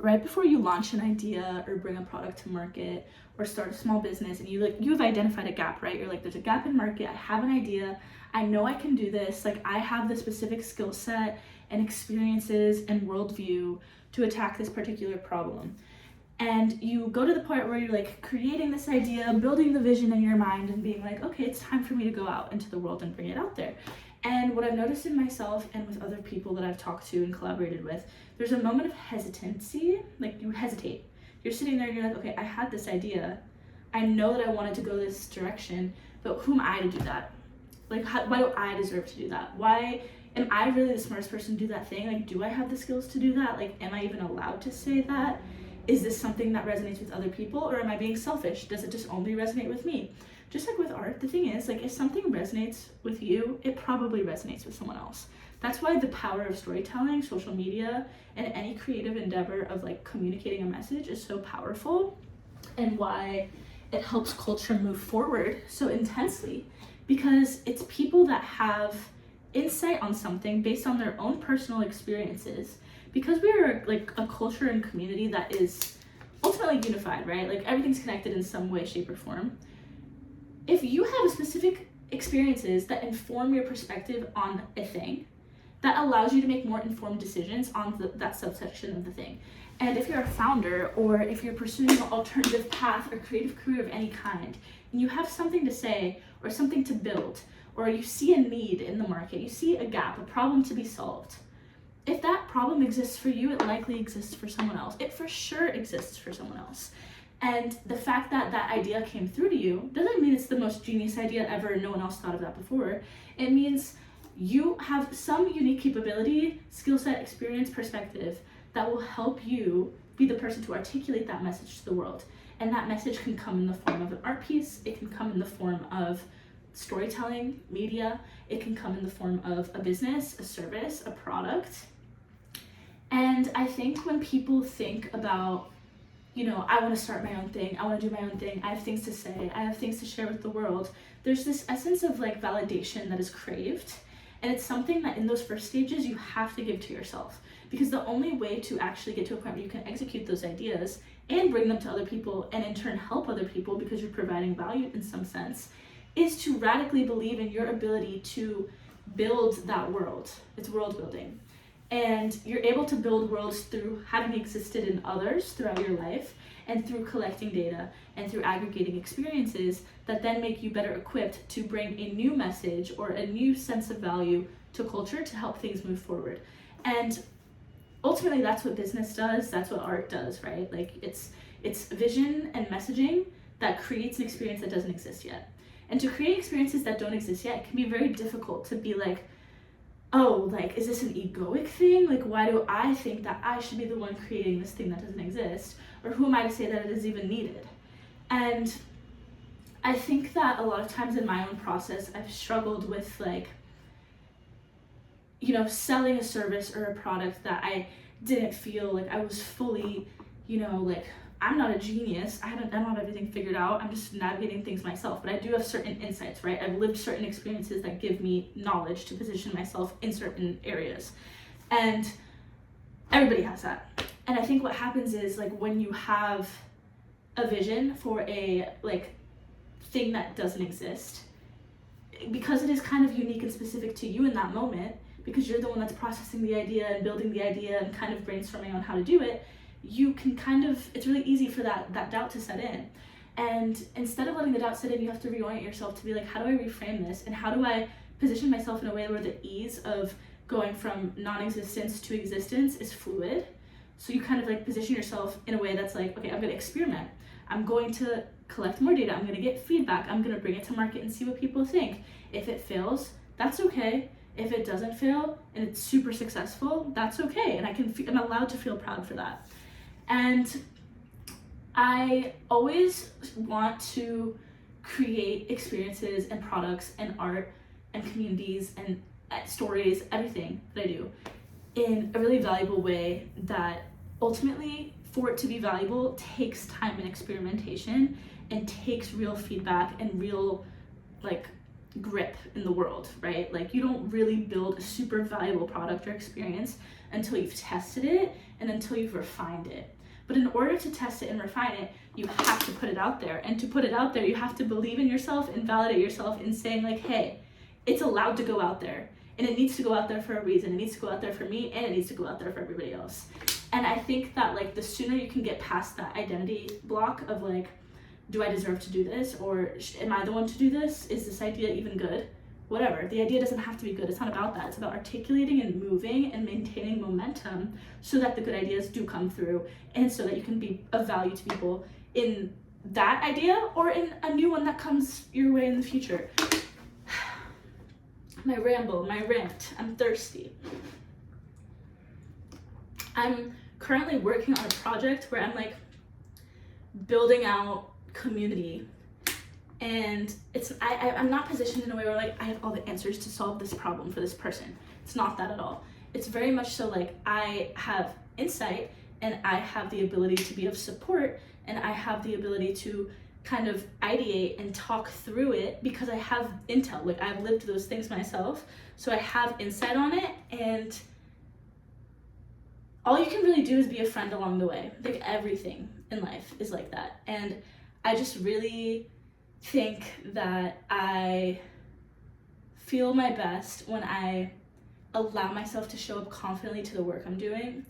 right before you launch an idea or bring a product to market or start a small business, and you've identified a gap, right? You're like, there's a gap in market, I have an idea, I know I can do this, like I have the specific skill set and experiences and worldview to attack this particular problem. And you go to the point where you're like creating this idea, building the vision in your mind and being like, okay, it's time for me to go out into the world and bring it out there. And what I've noticed in myself and with other people that I've talked to and collaborated with, there's a moment of hesitancy, like you hesitate. You're sitting there and you're like, okay, I had this idea. I know that I wanted to go this direction, but who am I to do that? Like, why do I deserve to do that? Why am I really the smartest person to do that thing? Like, do I have the skills to do that? Like, am I even allowed to say that? Is this something that resonates with other people, or am I being selfish? Does it just only resonate with me? Just like with art, the thing is, like, if something resonates with you, it probably resonates with someone else. That's why the power of storytelling, social media, and any creative endeavor of like communicating a message is so powerful, and why it helps culture move forward so intensely, because it's people that have insight on something based on their own personal experiences. Because we are like a culture and community that is ultimately unified, right? Like everything's connected in some way, shape, or form. If you have specific experiences that inform your perspective on a thing, that allows you to make more informed decisions on that subsection of the thing. And if you're a founder, or if you're pursuing an alternative path or creative career of any kind, and you have something to say or something to build, or you see a need in the market, you see a gap, a problem to be solved, if that problem exists for you, it likely exists for someone else. It for sure exists for someone else. And the fact that that idea came through to you doesn't mean it's the most genius idea ever and no one else thought of that before. It means you have some unique capability, skill set, experience, perspective that will help you be the person to articulate that message to the world. And that message can come in the form of an art piece, it can come in the form of storytelling, media, it can come in the form of a business, a service, a product. And I think when people think about, I want to start my own thing, I want to do my own thing, I have things to say, I have things to share with the world, there's this essence of like validation that is craved. And it's something that in those first stages you have to give to yourself. Because the only way to actually get to a point where you can execute those ideas and bring them to other people and in turn help other people because you're providing value in some sense, is to radically believe in your ability to build that world. It's world building. And you're able to build worlds through having existed in others throughout your life, and through collecting data and through aggregating experiences that then make you better equipped to bring a new message or a new sense of value to culture to help things move forward. And ultimately that's what business does, that's what art does, right? Like it's vision and messaging that creates an experience that doesn't exist yet. And to create experiences that don't exist yet, it can be very difficult to be like, oh, like, is this an egoic thing? Like, why do I think that I should be the one creating this thing that doesn't exist? Or who am I to say that it is even needed? And I think that a lot of times in my own process, I've struggled with like, selling a service or a product that I didn't feel like I was fully, like, I'm not a genius. I don't have everything figured out. I'm just navigating things myself, but I do have certain insights, right? I've lived certain experiences that give me knowledge to position myself in certain areas. And everybody has that. And I think what happens is like when you have a vision for a like thing that doesn't exist, because it is kind of unique and specific to you in that moment, because you're the one that's processing the idea and building the idea and kind of brainstorming on how to do it, you can it's really easy for that doubt to set in. And instead of letting the doubt set in, you have to reorient yourself to be like, how do I reframe this? And how do I position myself in a way where the ease of going from non-existence to existence is fluid? So you kind of like position yourself in a way that's like, okay, I'm going to experiment. I'm going to collect more data. I'm going to get feedback. I'm going to bring it to market and see what people think. If it fails, that's okay. If it doesn't fail and it's super successful, that's okay. And I'm allowed to feel proud for that. And I always want to create experiences and products and art and communities and stories, everything that I do, in a really valuable way that ultimately, for it to be valuable, takes time and experimentation and takes real feedback and real like grip in the world, right? Like you don't really build a super valuable product or experience until you've tested it and until you've refined it. But in order to test it and refine it, you have to put it out there. And to put it out there, you have to believe in yourself and validate yourself in saying like, hey, it's allowed to go out there. And it needs to go out there for a reason. It needs to go out there for me, and it needs to go out there for everybody else. And I think that like the sooner you can get past that identity block of like, do I deserve to do this? Or am I the one to do this? Is this idea even good? Whatever. The idea doesn't have to be good. It's not about that. It's about articulating and moving and maintaining momentum so that the good ideas do come through and so that you can be of value to people in that idea or in a new one that comes your way in the future. My ramble, my rant. I'm thirsty. I'm currently working on a project where I'm like building out community, and I'm not positioned in a way where like I have all the answers to solve this problem for this person. It's not that at all. It's very much so like I have insight and I have the ability to be of support, and I have the ability to kind of ideate and talk through it because I have intel. Like I've lived those things myself, so I have insight on it, and all you can really do is be a friend along the way. Like everything in life is like that. And I just really think that I feel my best when I allow myself to show up confidently to the work I'm doing,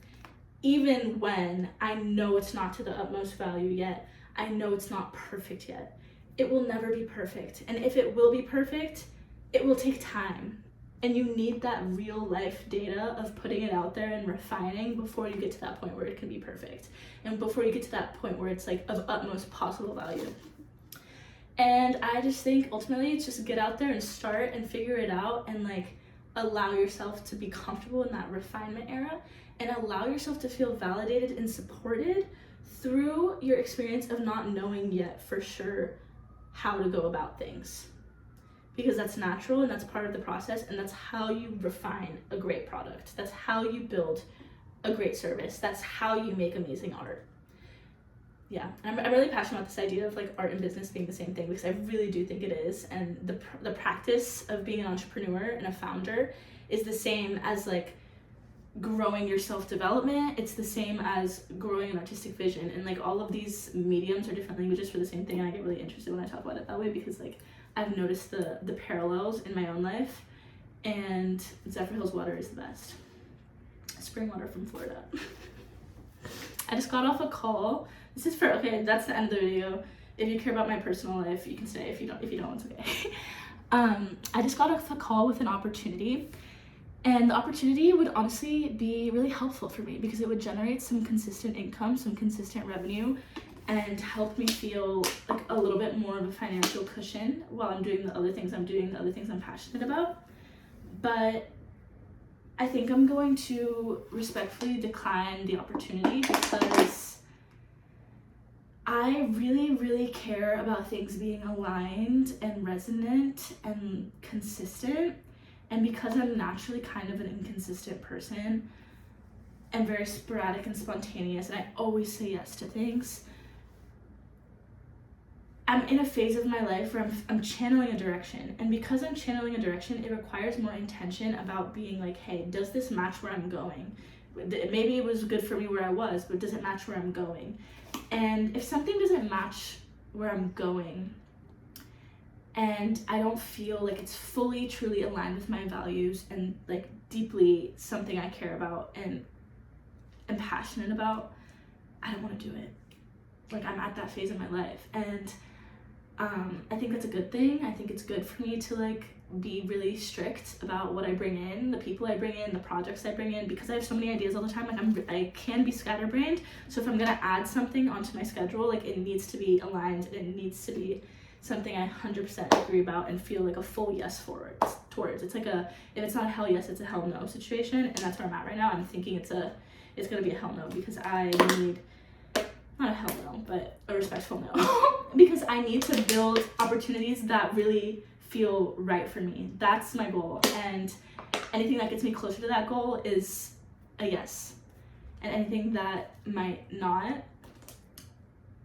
even when I know it's not to the utmost value yet. I know it's not perfect yet. It will never be perfect. And if it will be perfect, it will take time. And you need that real life data of putting it out there and refining before you get to that point where it can be perfect. And before you get to that point where it's like of utmost possible value. And I just think ultimately it's just get out there and start and figure it out and like allow yourself to be comfortable in that refinement era and allow yourself to feel validated and supported through your experience of not knowing yet for sure how to go about things. Because that's natural and that's part of the process, and that's how you refine a great product. That's how you build a great service. That's how you make amazing art. Yeah, I'm really passionate about this idea of like art and business being the same thing, because I really do think it is. And the practice of being an entrepreneur and a founder is the same as like growing your self-development. It's the same as growing an artistic vision, and like all of these mediums are different languages for the same thing. And I get really interested when I talk about it that way, because like I've noticed the parallels in my own life, and Zephyr Hills water is the best. Spring water from Florida. I just got off a call. This is okay, that's the end of the video. If you care about my personal life, you can stay. If you don't, it's okay. I just got off a call with an opportunity, and the opportunity would honestly be really helpful for me because it would generate some consistent income, some consistent revenue, and help me feel like a little bit more of a financial cushion while I'm doing the other things I'm doing, the other things I'm passionate about. But I think I'm going to respectfully decline the opportunity because I really, really care about things being aligned and resonant and consistent. And because I'm naturally kind of an inconsistent person and very sporadic and spontaneous, and I always say yes to things, I'm in a phase of my life where I'm channeling a direction. And because I'm channeling a direction, it requires more intention about being like, hey, does this match where I'm going? Maybe it was good for me where I was, but does it match where I'm going? And if something doesn't match where I'm going, and I don't feel like it's fully, truly aligned with my values and like deeply something I care about and am passionate about, I don't want to do it. Like I'm at that phase in my life, and I think that's a good thing. I think it's good for me to like be really strict about what I bring in, the people I bring in, the projects I bring in, because I have so many ideas all the time. Like I can be scatterbrained, so if I'm gonna add something onto my schedule, like it needs to be aligned and it needs to be something I 100% agree about and feel like a full yes towards. It's like if it's not a hell yes, it's a hell no situation, and that's where I'm at right now. I'm thinking it's gonna be a hell no because I need, not a hell no, but a respectful no. Because I need to build opportunities that really feel right for me. That's my goal, and anything that gets me closer to that goal is a yes. And anything that might not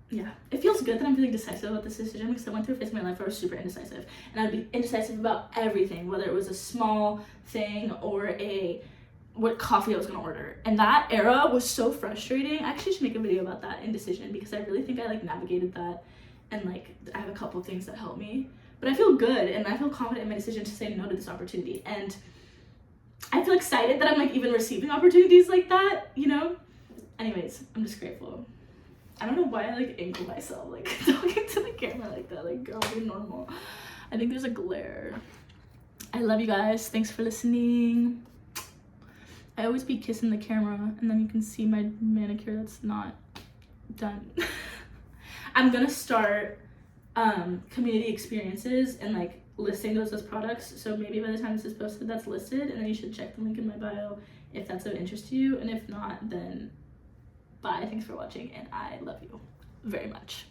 yeah, it feels good that I'm feeling decisive about this decision, because I went through a phase in my life where I was super indecisive, and I'd be indecisive about everything, whether it was a small thing or what coffee I was gonna order. And that era was so frustrating. I actually should make a video about that indecision, because I really think I like navigated that, and like I have a couple things that help me. But I feel good, and I feel confident in my decision to say no to this opportunity, and I feel excited that I'm like even receiving opportunities like that, you know? Anyways, I'm just grateful. I don't know why I like angle myself, like talking to the camera like that. Like, girl, be normal. I think there's a glare. I love you guys. Thanks for listening. I always be kissing the camera, and then you can see my manicure that's not done. I'm gonna start community experiences and like listing those as products. So maybe by the time this is posted, that's listed, and then you should check the link in my bio if that's of interest to you. And if not, then bye. Thanks for watching, and I love you very much.